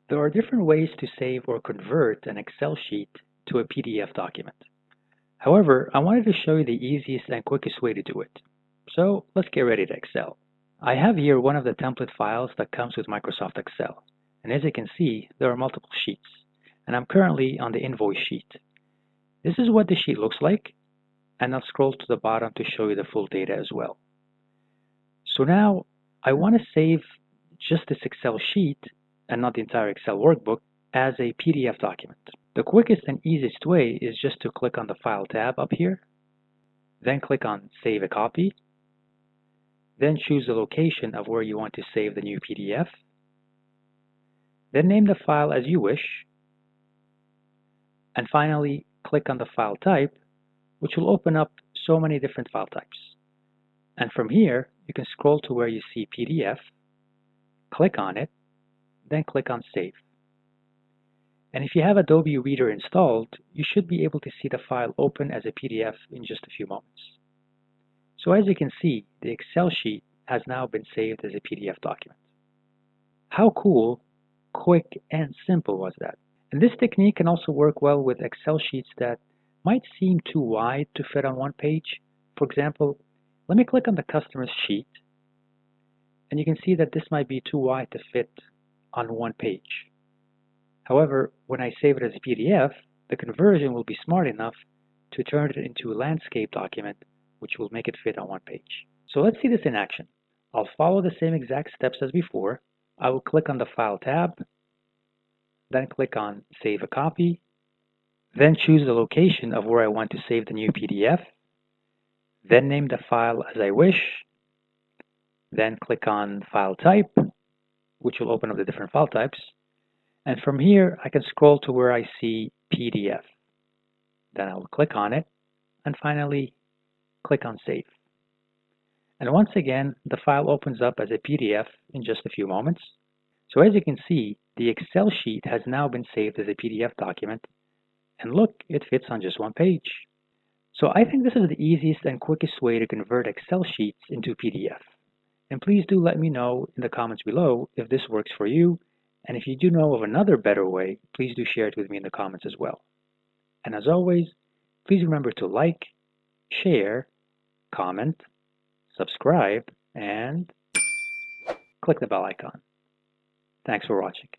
There are different ways to save or convert an Excel sheet to a PDF document. However, I wanted to show you the easiest and quickest way to do it. So let's get ready to Excel. I have here one of the template files that comes with Microsoft Excel. And as you can see, there are multiple sheets. And I'm currently on the invoice sheet. This is what the sheet looks like. And I'll scroll to the bottom to show you the full data as well. So now I want to save just this Excel sheet and not the entire Excel workbook as a PDF document. The quickest and easiest way is just to click on the File tab up here, then click on Save a Copy, then choose the location of where you want to save the new PDF, then name the file as you wish, and finally click on the file type, which will open up so many different file types. And from here, you can scroll to where you see PDF, click on it, then click on Save. And if you have Adobe Reader installed, you should be able to see the file open as a PDF in just a few moments. So as you can see, the Excel sheet has now been saved as a PDF document. How cool, quick, and simple was that? And this technique can also work well with Excel sheets that might seem too wide to fit on one page. For example, let me click on the customer's sheet, and you can see that this might be too wide to fit on one page. However, when I save it as a PDF, the conversion will be smart enough to turn it into a landscape document, which will make it fit on one page. So let's see this in action. I'll follow the same exact steps as before. I will click on the File tab, then click on Save a Copy, then choose the location of where I want to save the new PDF, then name the file as I wish, then click on File Type, which will open up the different file types. And from here, I can scroll to where I see PDF. Then I will click on it, and finally, click on Save. And once again, the file opens up as a PDF in just a few moments. So as you can see, the Excel sheet has now been saved as a PDF document. And look, it fits on just one page. So I think this is the easiest and quickest way to convert Excel sheets into PDF. And please do let me know in the comments below if this works for you. And if you do know of another better way, please do share it with me in the comments as well. And as always, please remember to like, share, comment, subscribe, and click the bell icon. Thanks for watching.